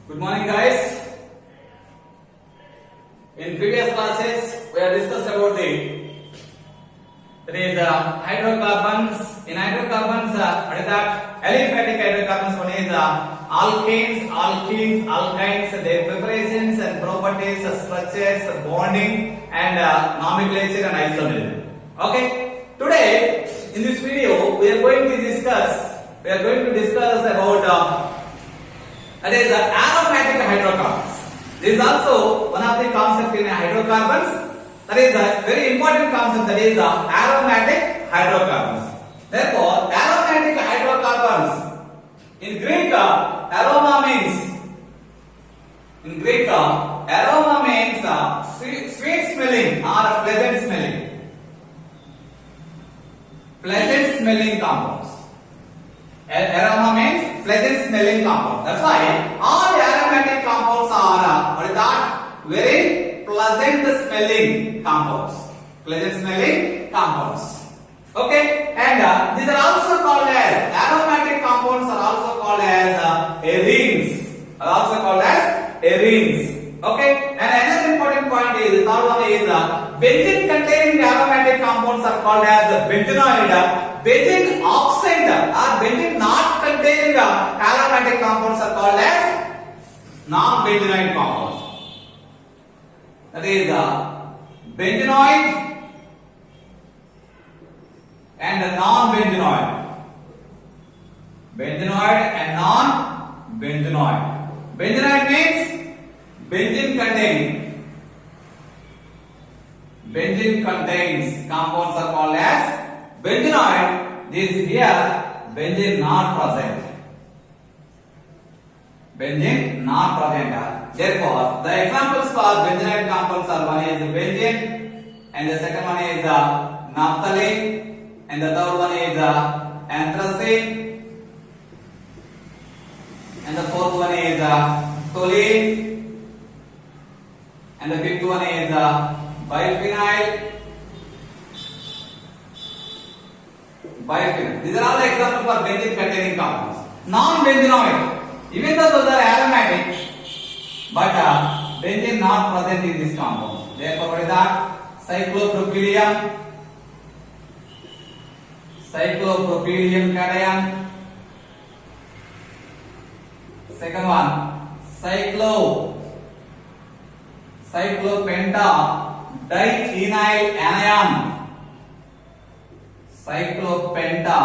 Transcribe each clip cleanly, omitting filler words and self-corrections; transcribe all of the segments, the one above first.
Good morning, guys. In previous classes, we have discussed about hydrocarbons. In hydrocarbons, what is that? Aliphatic hydrocarbons. One is alkanes, alkenes, alkynes, their preparations and properties, structures, bonding, and nomenclature and isomerism. Okay. Today, in this video, we are going to discuss about that is aromatic hydrocarbons. This is also one of the concepts in hydrocarbons. That is a very important concept. That is aromatic hydrocarbons. Therefore, aromatic hydrocarbons in Greek, aroma means sweet smelling or pleasant smelling. Pleasant smelling compounds. Aroma means pleasant smelling compounds. That's why all the aromatic compounds are what is that? Very pleasant smelling compounds. Pleasant smelling compounds. Okay, and these are also called as aromatic compounds are also called as arenes. Okay, and another important point is the third one is benzene containing aromatic compounds are called as benzenoid. Benzene oxide or benzene not containing aromatic compounds are called as non-benzenoid compounds. That is benzenoid and non-benzenoid. Benzenoid and non-benzenoid. Benzenoid means benzene contains compounds are called as benzenoid. This is here benzene not present. Therefore, the examples for benzenoid compounds are one is benzene, and the second one is naphthalene, and the third one is anthracene, and the fourth one is toluene, and the fifth one is biphenyl. These are all the examples for benzene containing compounds. Non-benzenoid, even though those are aromatic, but benzene not present in this compound. Therefore, what is that? Cyclopropylium cation. Second one, cyclopenta diphenyl anion. Cyclopenta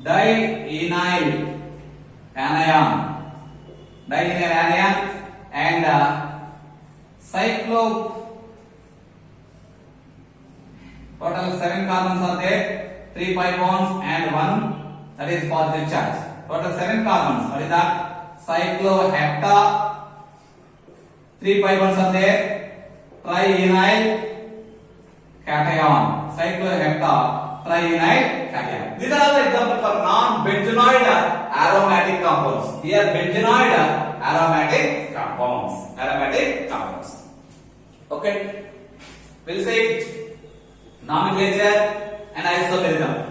diphenyl anion. And total 7 carbons are there, 3 pi bonds and 1 that is positive charge. Total 7 carbons. What is that? Cyclohepta. 3 pi bonds are there, triencyl cation. Cyclohepta triencyl cation. These are all the examples for non-benzenoid aromatic compounds. Here benzenoid aromatic compounds. Okay. We'll say nomenclature and isomerism.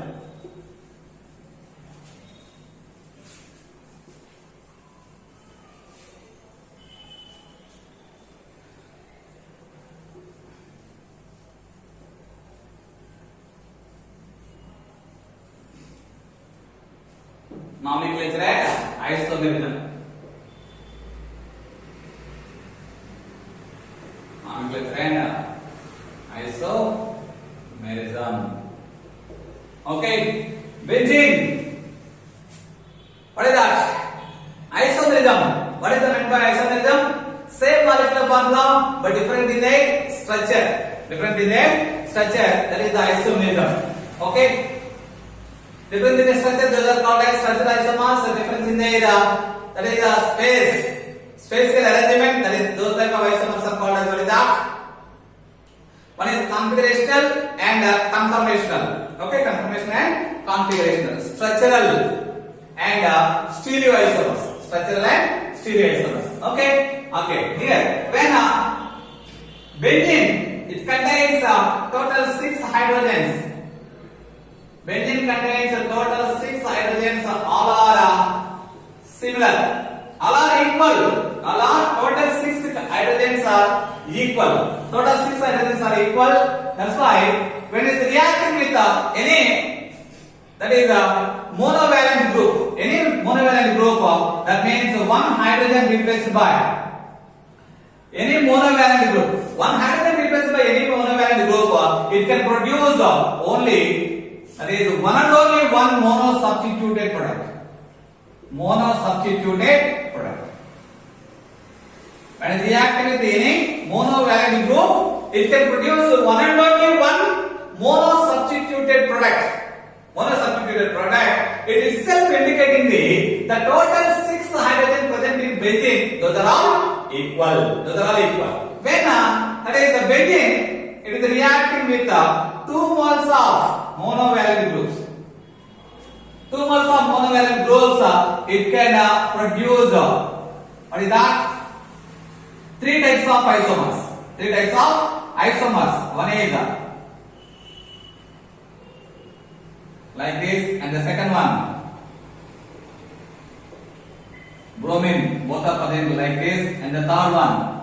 Nomenclature and isomerism. Nomenclature and isomerism. Okay, benzene. What is that? Isomerism. What is the meant by isomerism? Same molecular formula but different in the structure. That is the isomerism. Okay. Difference in the structure, those are called as structural isomers. Difference in the that is the spatial arrangement. That is those type of isomers are called as what is that? One is configurational and conformational. Okay, conformational and configurational. Structural and stereoisomers. Okay. Here when benzene it contains total 6 hydrogens. Benzene contains a total 6 hydrogens, all are similar. are equal. That's why when it is reacting with any, that is a monovalent group, any monovalent group, that means one hydrogen replaced by any monovalent group, one hydrogen replaced by any monovalent group, it can produce only, that is one and only one monosubstituted product. Monosubstituted product. When it is reacting with any monovalent group, it can produce one and only one monosubstituted product. Monosubstituted product, it is self indicating the total 6 hydrogen present in benzene, those are all equal. Those are all equal. When that is the benzene, it is reacting with 2 moles of monovalent groups. 2 moles of monovalent groups, it can produce what is that? 3 types of isomers. 3 types of isomers. One is like this, and the second one bromine. Both are present like this, and the third one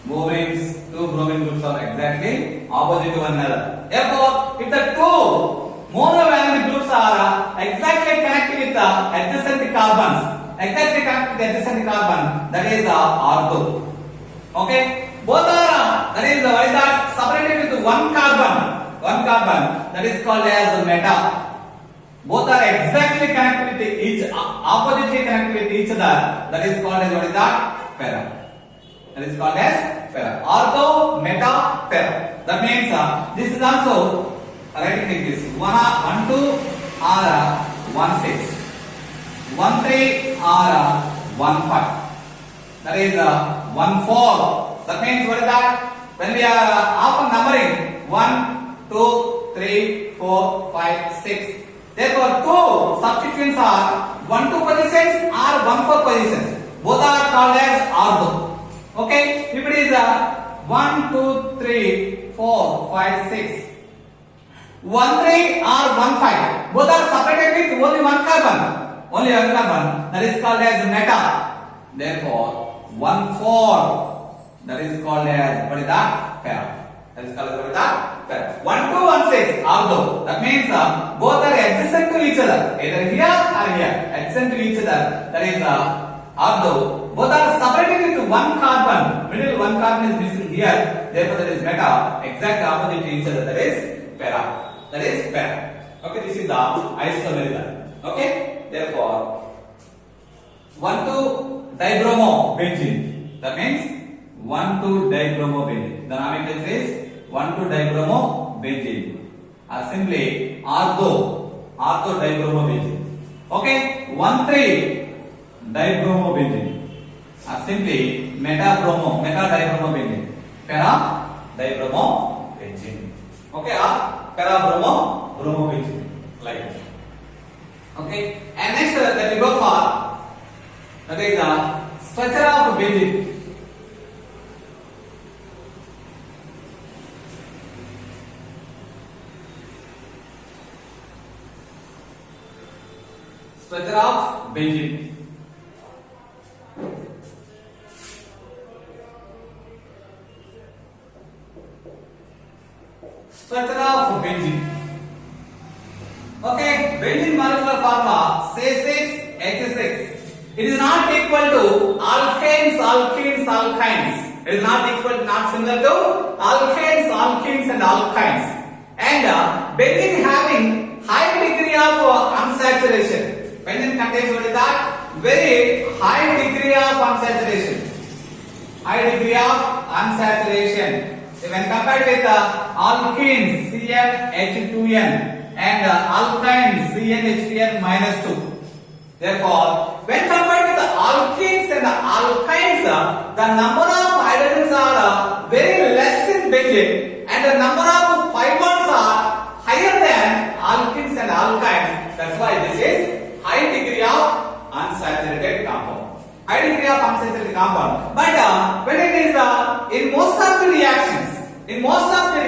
bromines. 2 bromine groups are exactly opposite to one another. Therefore, if the 2 monovalent groups are exactly connected with the adjacent carbons, exactly connected with the adjacent carbon, that is the ortho. Okay, both are that is what is that separated with one carbon, that is called as meta. Both are exactly connected with each, oppositely connected with each other, that is called as what is that? Para. That is called as para. Ortho, meta, para. That means this is also writing like this: 1 2 or 1 6, 1 3 or 1 5. That is 1 4. That means what is that? When we are often numbering 1 2 3 4 5 6. Therefore, 2 substituents are 1 2 positions or 1 4 positions. Both are called as ortho. Okay, if it is 1 2 3 4 5 6, 1 3 or 1 5, both are separated with only one carbon. Only one carbon. That is called as meta. Therefore, 1 4, that is called as what is that? Para. That is called as what is that? Para. 1 2 1 6 ortho. That means both are adjacent to each other, either here or here, adjacent to each other. That is ortho. Both are separated with one carbon. Middle one carbon is missing here. Therefore, that is meta. Exact opposite to each other. That is para. That is para. Okay, this is the isomerism. Okay, therefore 1 2 dibromobenzene. That means 1 2 dibromobenzene. The nomenclature is 1 2 dibromobenzene, or simply ortho dibromobenzene. Okay, 1 3 dibromobenzene, or simply meta dibromobenzene, para dibromobenzene. Okay, para bromobenzene, like this. Okay, and next that we go for, that is the structure of benzene. Structure of benzene. Structure of benzene. Okay, benzene molecular formula C6H6. It is not equal to alkanes, alkenes, alkynes. It is not equal, not similar to alkanes, alkenes, and alkynes. And benzene having high degree of unsaturation. Benzene contains what is that? Very high degree of unsaturation. High degree of unsaturation. When compared with alkenes CnH2n and alkynes CnH2n-2. Therefore, when compared with the alkenes and the alkynes, the number of hydrogens are very less in benzene, and the number of pi bonds are higher than alkenes and alkynes. That's why this is high degree of unsaturated compound. High degree of unsaturated compound. But when it is in most of the reactions, in that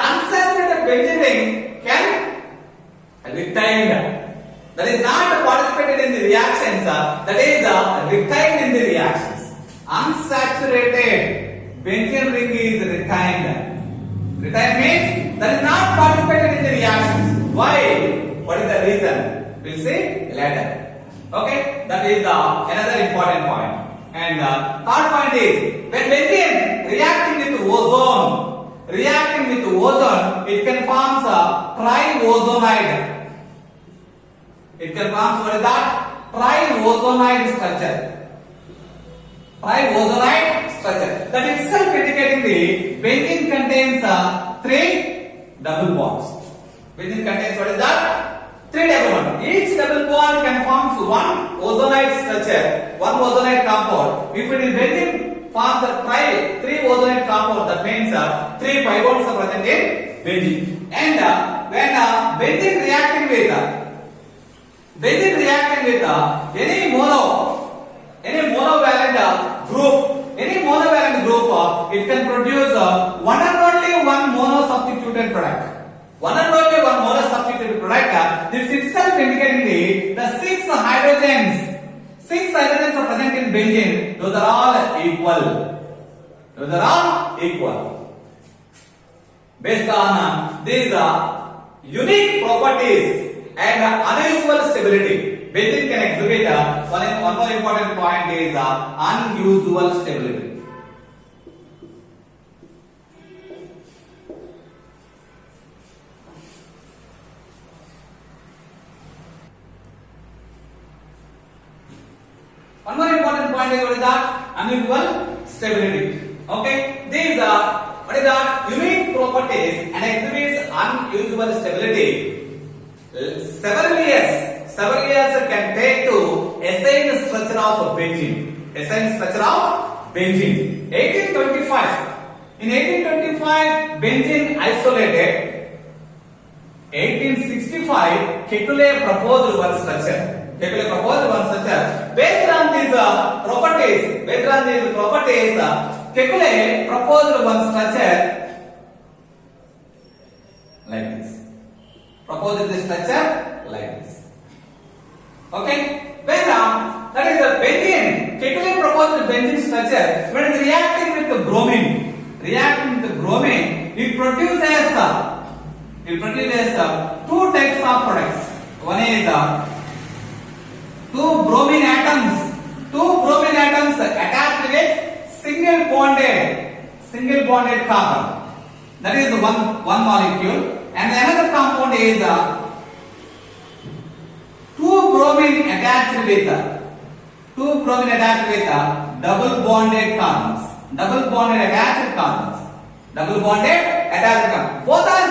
unsaturated benzene can retain. That is not participated in the reactions. That is retained in the reactions. unsaturated benzene ring is retained. Retained means that is not participated in the reactions. Why? What is the reason? We'll see later. Okay, that is another important point. And third point is when benzene reacting with ozone, it can form a triozonide. It can form what is that? Triozonide structure. Triozonide structure. That itself indicating the benzene contains three double bonds. Benzene contains what is that? Three double bonds. Each double bond can form one ozonide structure, one ozonide compound. If it is benzene forms a three ozonide compound, that means three pi bonds are present in benzene. And when benzene reacting with any monovalent group, it can produce one and only one monosubstituted product. One and only one monosubstituted product. This itself indicating the six hydrogens are present in benzene. Those are all equal. Based on these unique properties and unusual stability, benzene can exhibit one more important point is unusual stability. One more important point is what is that? Unusual stability. Okay, these are what is that? Unique properties and exhibits unusual stability. Several years can take to assign the structure of benzene. 1825. In 1825, benzene isolated. 1865, Kekulé proposed one structure. Based on these properties, Kekulé proposed one structure like this. Okay, when that is the benzene. Kekulé proposed the benzene structure. When it is reacting with the bromine, it produces two types of products. One is two bromine atoms attached with single bonded carbon. That is one molecule. And another compound is two bromine attached with double bonded carbons. Both are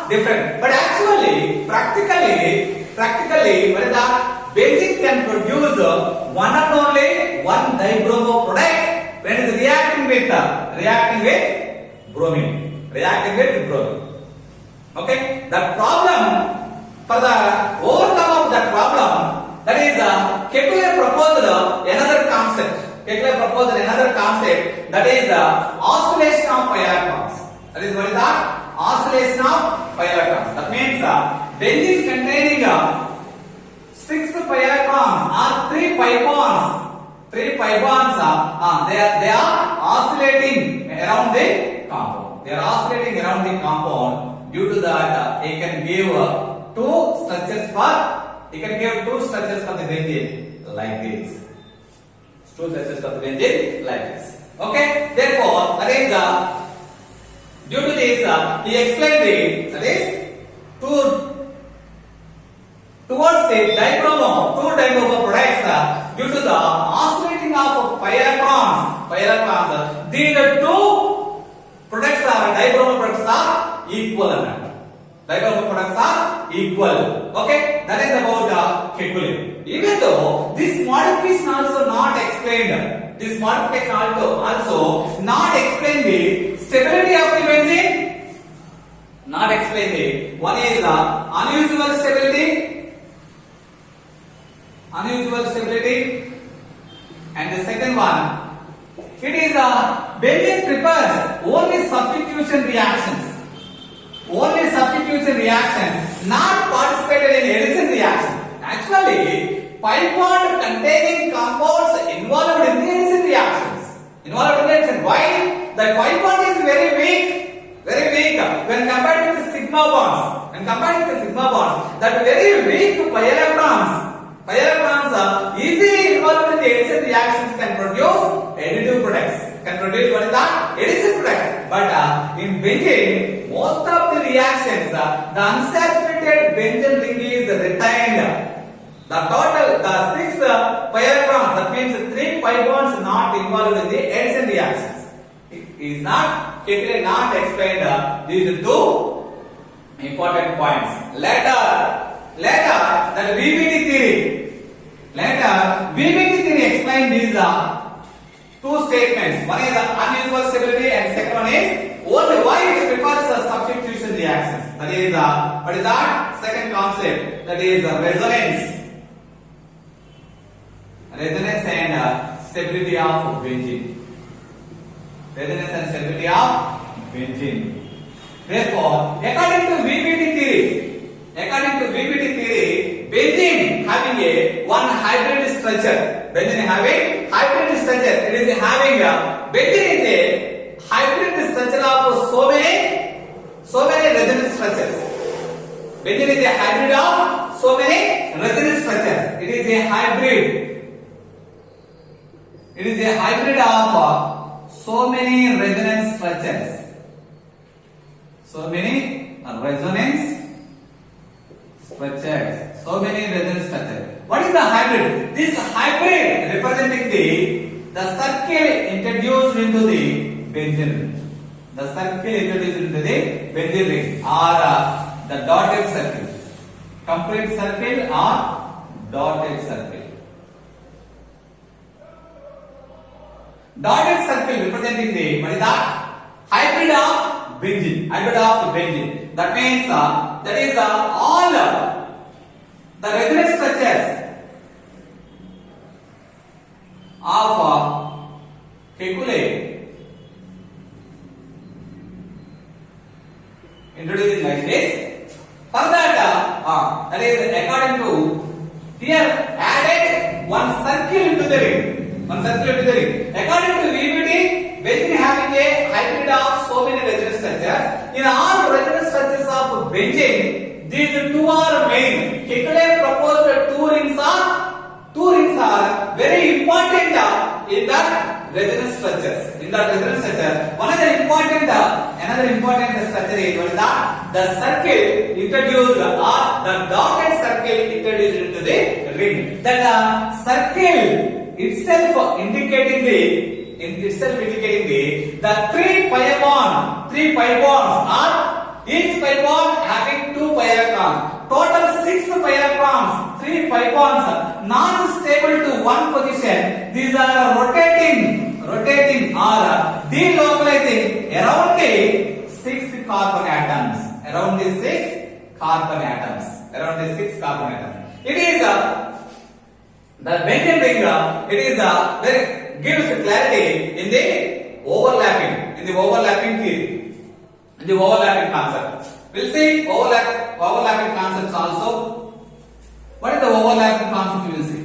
different. But actually, practically, what is that? Benzene can produce one and only one dibromo product when it is reacting with bromine. Okay, the problem for the overcome of that problem, that is Kekulé proposed another concept. That is oscillation of pi electrons. That is what is that? Oscillation of pi electrons. That means benzene containing 6 pi electrons or 3 pi bonds. They are oscillating around the compound. Due to that, it can give two structures for the benzene like this. Okay. Therefore, that is due to this, he explained that is towards the two dibromo products due to the oscillating of pi electrons. These two products dibromo products are equal. Okay, that is about Kekulé. Even though this modification also not explained. The stability of the benzene. Not explained it. One is unusual stability, and the second one, it is benzene prefers only substitution reaction, not participated in addition reaction. Actually, pi bond containing compounds involved in the involved reaction. Why? The pi bond is very weak when compared with the sigma bonds. When compared with the sigma bonds, that very weak pi electrons are easily involved in the addition reactions, can produce additive products. Can produce what is that? Addition products. But in benzene, most of the reactions, the unsaturated benzene ring is retained. The total, the 6 pi electrons, that means 3 pi bonds not involved in the addition reactions. It is not clearly not explained these two important points. Later that VBT theory explained these two statements. One is unusual stability and second one is only why it prefers substitution reactions. That is what is that? Second concept, that is resonance and stability of benzene. Resonance and stability of benzene. Therefore, according to VBT theory, benzene having one hybrid structure. Benzene having hybrid structure. It is having benzene is a hybrid structure of so many resonance structures. Benzene is a hybrid of so many resonance structures. It is a hybrid. It is a hybrid of so many resonance structures. So many resonance structures. What is the hybrid? This hybrid representing the circle introduced into the benzene ring. The circle introduced into the benzene ring or the dotted circle. Complete circle or dotted circle. Dotted circle representing the what is that? Hybrid of benzene. That means that is all the resonance structures of Kekulé introduced like this. For that is according to here added one circle into the ring. According to VBT, benzene having a hybrid of so many resonance structures. In all resonance structures of benzene, these two are main. Kekulé proposed two rings are very important in that resonance structures. Another important structure is what is that? The circle introduced or the dotted circle introduced into the ring. That circle itself indicating the 3 pi bonds are each pi bond having 2 pi electrons. Total 6 pi electrons, 3 pi bonds non-stable to one position. These are rotating or delocalizing around the 6 carbon atoms. It is the benzene ring. It is very gives clarity in the overlapping theory. In the overlapping concept. We'll see overlapping concepts also. What is the overlapping concept? We will see.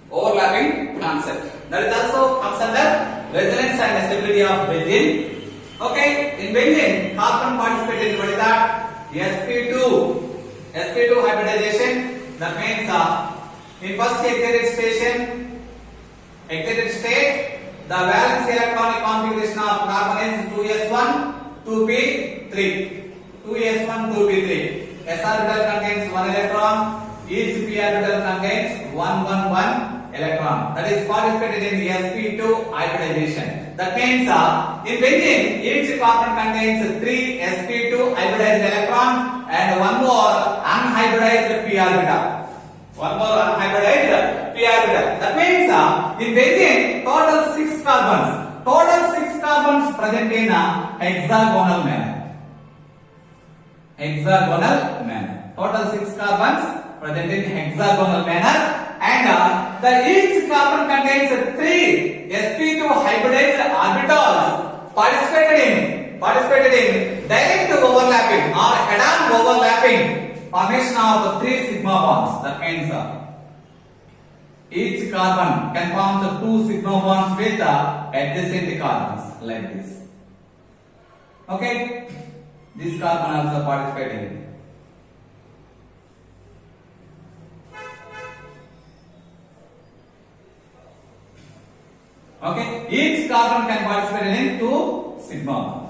Overlapping concept. That is also comes under resonance and stability of benzene. Okay, in benzene, carbon participates in what is that? sp2 hybridization. That means in first excited state, the valence electronic configuration of carbon is 2s1, 2p3. 2s1, 2p3. S orbital contains 1 electron. Each p orbital contains 1 electron. That is participated in the sp2 hybridization. That means in benzene, each carbon contains 3 sp2 hybridized electron and one more unhybridized p orbital. That means in benzene, total 6 carbons present in hexagonal manner. Total 6 carbons present in hexagonal manner, and the each carbon contains three sp2 hybridized orbitals participated in direct overlapping or head-on overlapping formation of three sigma bonds. That means each carbon can form the two sigma bonds with adjacent carbons like this. Okay, this carbon also participating. Okay, each carbon can participate in two sigma bonds.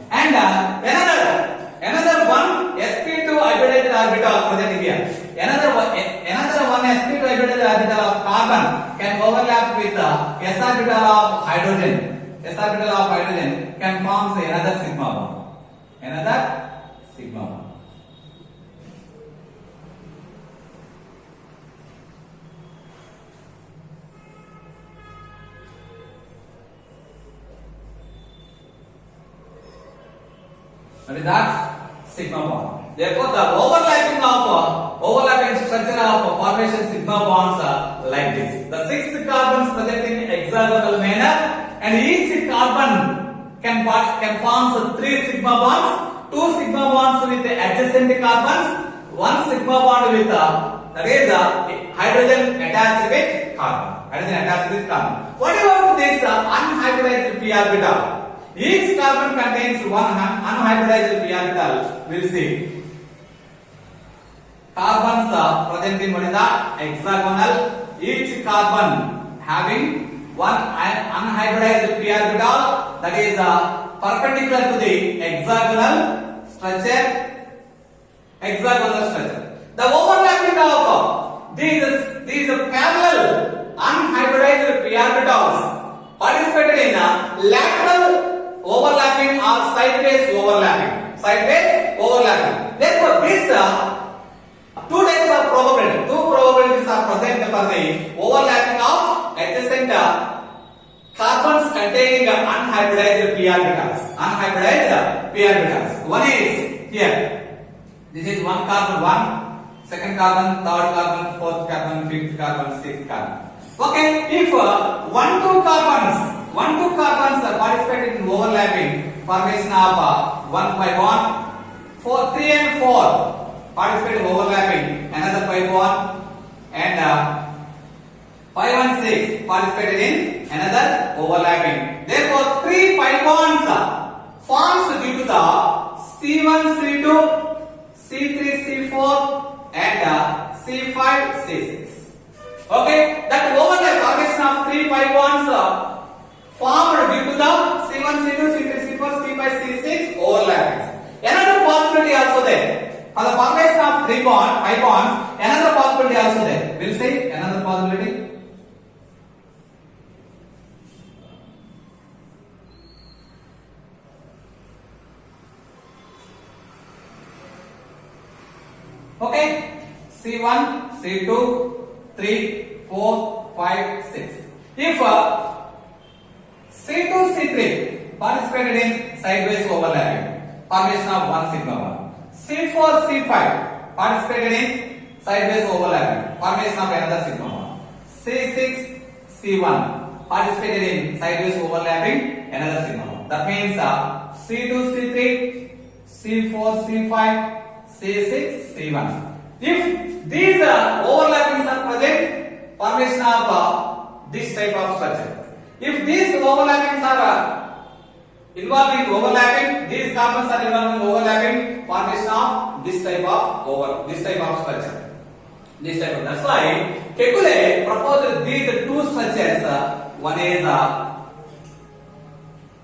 And another one sp2 hybridized orbital present here. Another one sp2 hybridized orbital of carbon can overlap with the s orbital of hydrogen. S orbital of hydrogen can form another sigma bond. Another sigma bond. That is that sigma bond. Therefore, the overlapping structure of formation sigma bonds are like this. The six carbons present in hexagonal manner, and each carbon can form three sigma bonds, two sigma bonds with adjacent carbons, one sigma bond with that is hydrogen attached with carbon. What about this unhybridized p orbital? Each carbon contains one unhybridized p orbital. We'll see. Carbons are present in hexagonal. Each carbon having one unhybridized p orbital, that is perpendicular to the hexagonal structure. The overlapping of these parallel unhybridized p orbitals participated in lateral overlapping or sideways overlapping. Therefore, these two types of probability. Two probabilities are present for the overlapping of adjacent carbons containing unhybridized p orbitals. One is here. This is one carbon, second carbon, third carbon, fourth carbon, fifth carbon, sixth carbon. Okay, if one, two carbons are participating in overlapping formation of 1 pi bond, 4, 3 and 4 participate in overlapping another pi bond, and 5 and 6 participated in another overlapping. Therefore, 3 pi bonds forms due to the C1, C2, C3, C4 and C5, C6. Okay, that overlap formation of 3 pi bonds formed due to the C1, C2, C3, C4, C5, C6 overlaps. Another possibility also there. For the formation of 3 pi bonds, another possibility also there. We'll say another possibility. Okay, C1, C2, 3, 4, 5, 6. If C2, C3 participated in sideways overlapping, formation of one sigma bond. C4, C5 participated in sideways overlapping, formation of another sigma bond. C6, C1 participated in sideways overlapping, another sigma bond. That means C2, C3, C4, C5, C6, C1. If these overlappings are present, formation of this type of structure. If these overlappings are involving overlapping, these carbons are involving overlapping, formation of this type of structure. That's why Kekulé proposed these two structures. One is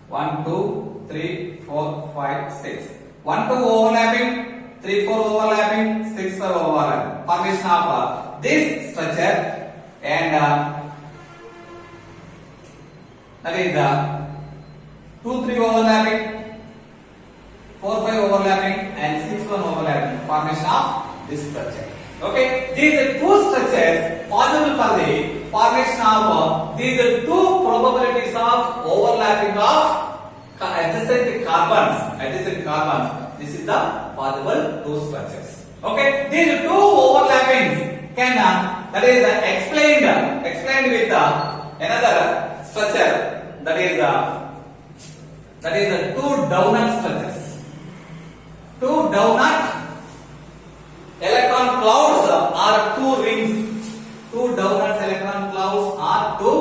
1, 2, 3, 4, 5, 6. 1, 2 overlapping. 3, 4 overlapping, 6, 5 overlapping. Formation of this structure, and that is 2, 3 overlapping, 4, 5 overlapping, and 6, 1 overlapping. Formation of this structure. Okay, these two structures possible for the formation of these two probabilities of overlapping of adjacent carbons. This is the possible two structures. Okay, these two overlappings can that is explained with another structure that is two donut structures. Two donut electron clouds are two rings. Two donuts electron clouds are two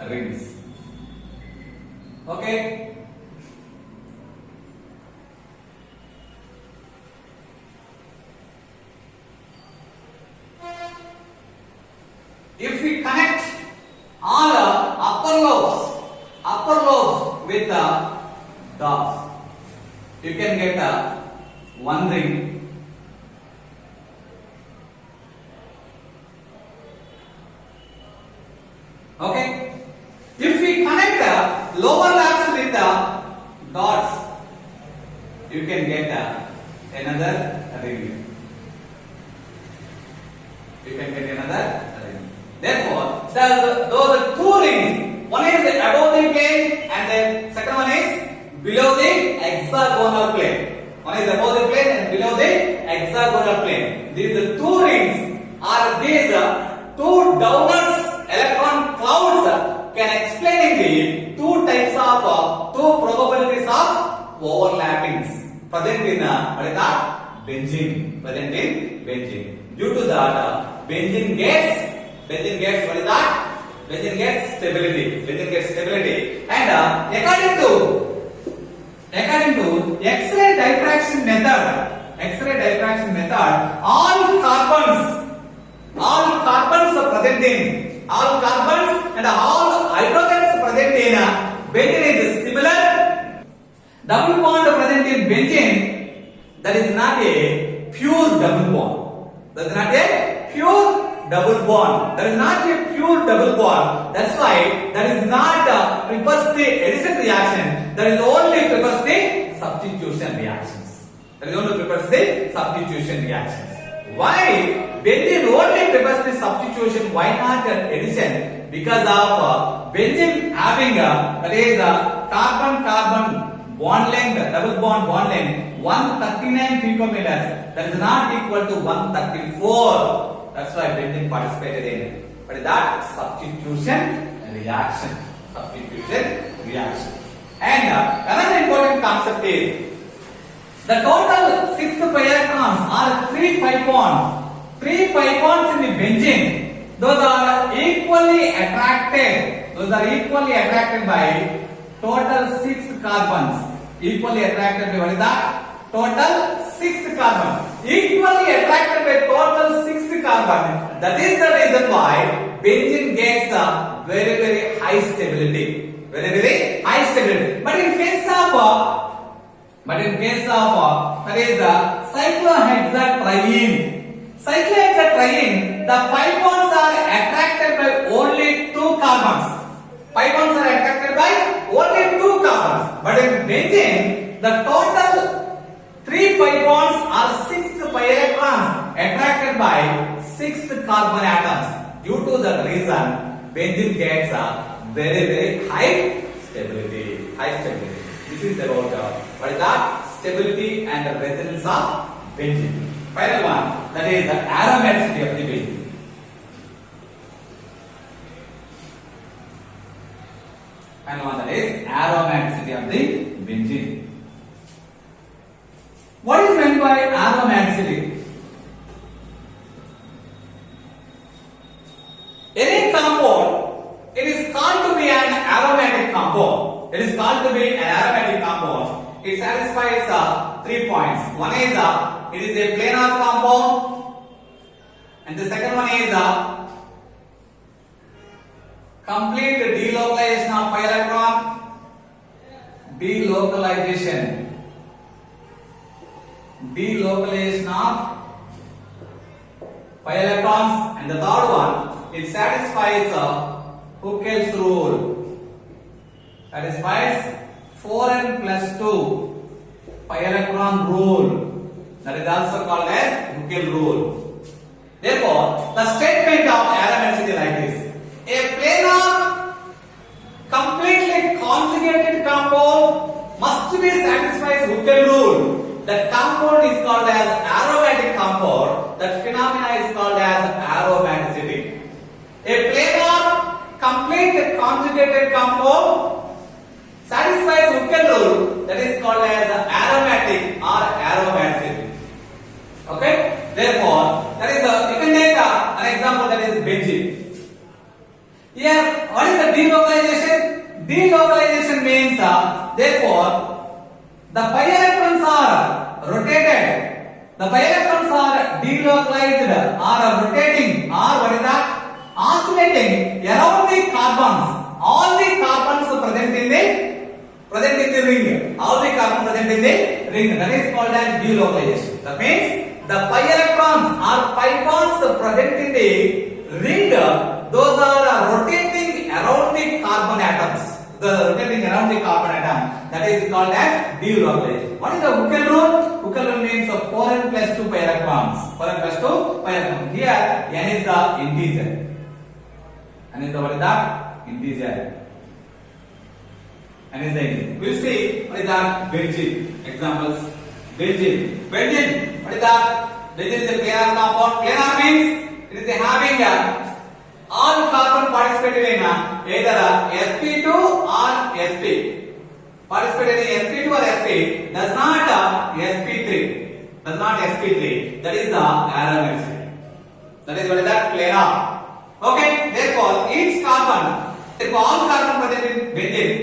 rings. Okay. If we connect all upper lobes with the dots, you can get one ring. Okay. If we connect the lower labs with the dots, you can get another ring. You can get another ring. Therefore, those are two rings. One is above the plane, and the second one is below the hexagonal plane. One is above the plane and below the hexagonal plane. These two rings are these two donuts electron clouds can explain the two types of two probabilities of overlappings present in benzene. Present in benzene. Due to that, benzene gets what is that? Benzene gets stability. And according to X-ray diffraction method, all carbons are present in all carbons and all hydrogens present in benzene is similar. Double bond present in benzene, that is not a pure double bond. That is not a pure double bond. That's why that is not prefers the addition reaction. That is only prefers the substitution reactions. Why benzene only prefers the substitution? Why not addition? Because of benzene having that is carbon bond length, double bond length 139 picometers. That is not equal to 134. That's why benzene participated in it. But that substitution reaction. And another important concept is the total 6 pi electrons are 3 pi bonds. 3 pi bonds in the benzene. Those are equally attracted by total 6 carbons. Equally attracted by what is that? Total 6 carbons. Equally attracted by total 6 carbons. That is the reason why benzene gets very high stability. But in case of that is cyclohexatriene, the pi bonds are attracted by only 2 carbons. But in benzene, the total 3 pi bonds are 6 pi electrons attracted by 6 carbon atoms. Due to that reason, benzene gets very high stability. This is about what is that? Stability and the resonance of benzene. Final one, that is the aromaticity of the benzene. Final one, that is aromaticity of the benzene. What is meant by aromaticity? Any compound, it is called to be an aromatic compound. It satisfies 3 points. One is it is a planar compound, and the second one is complete delocalization of pi electron. Delocalization of pi electrons, and the third one, it satisfies Huckel's rule. Satisfies 4n plus 2 pi electron rule. That is also called as Huckel rule. Therefore, the statement of aromaticity like this: a planar completely conjugated compound must be satisfies Huckel rule. That compound is called as aromatic compound. That phenomena is called as conjugated compound satisfies Hooke's rule, that is called as aromatic or aromatic. Okay, therefore that is you can take an example, that is benzene. Here what is the delocalization? Delocalization means therefore the pi electrons are rotated, the pi electrons are delocalized or rotating or what is that, oscillating around the carbons, all the carbons present in the ring, all the carbon present in the ring, that is called as delocalization. That means the pi electrons or pi bonds present in the ring, those are rotating around the carbon atoms, rotating around the carbon atom, that is called as delocalization. What is the Hooke's rule? Hooke's rule means 4n plus 2 pi electrons, 4n plus 2 pi electrons. Here n is the integer, n is the what is that, integer. And is the integer. We'll see what is that benzene. Examples. Benzene. What is that? Benzene is a planar compound. Planar means it is having all carbon participated in either sp2 or sp. Participated in sp2 or sp, does not sp3. Does not sp3. That is the aromatic. That is what is that, planar. Okay. Therefore, each carbon, therefore all carbon present in benzene,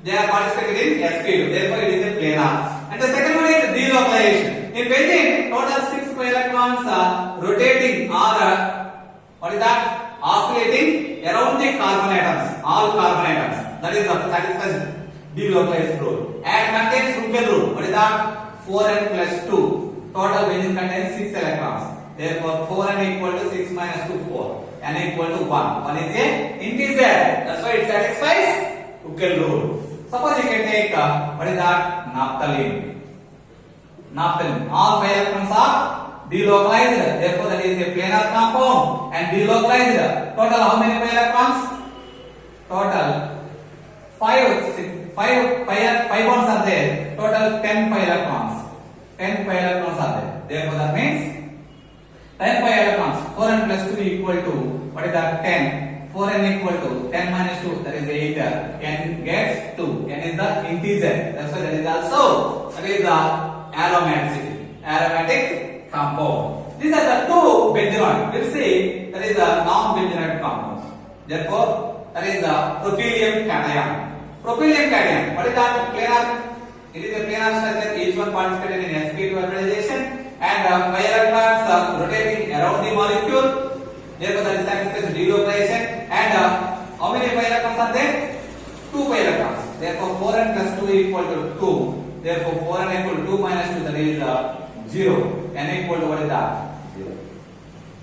they are participated in sp2. Therefore, it is a planar. And the second one is delocalization. In benzene, total 6 pi electrons rotating or what is that, oscillating around the carbon atoms, all carbon atoms. That is the satisfies delocalized rule. And contains Hooke's rule. What is that? 4n plus 2. Total benzene contains 6 electrons. Therefore, 4n equal to 6 minus 2, 4. N equal to 1. 1 is a integer. That's why it satisfies Hooke's rule. Suppose you can take what is that? Naphthalene. Naphthalene. All pi electrons are delocalized. Therefore, that is a planar compound and delocalized. Total how many pi electrons? Total 5 pi bonds are there. Total 10 pi electrons. 10 pi electrons are there. Therefore, that means 10 pi electrons. 4n plus 2 equal to what is that? 10. 4n equal to 10 minus 2, that is 8. N gets 2. N is the integer. That's why that is also, that is the aromatic compound. These are the two benzene. We'll see that is a non-benzene compound. Therefore, that is the propylium cation. Propylium cation. What is that? Planar. It is a planar structure. Each one participated in sp2 hybridization and pi electrons rotating around the molecule. Therefore, that is satisfies delocalization. And how many pi electrons are there? 2 pi electrons. Therefore, 4n plus 2 equal to 2. Therefore, 4n equal to 2 minus 2, that is 0. N equal to what is that? 0.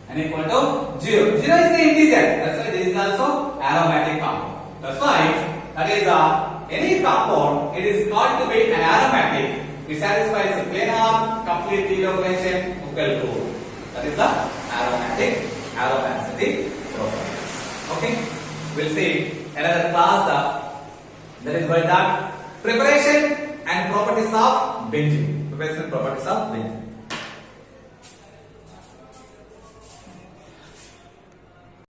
N equal to 0. 0 is the integer. That's why this is also aromatic compound. That's why that is any compound, it is called to be an aromatic. It satisfies the planar, complete delocalization, Hooke's rule. That is the aromatic property. Okay. We'll see another class that is called that preparation and properties of benzene. Preparation and properties of benzene.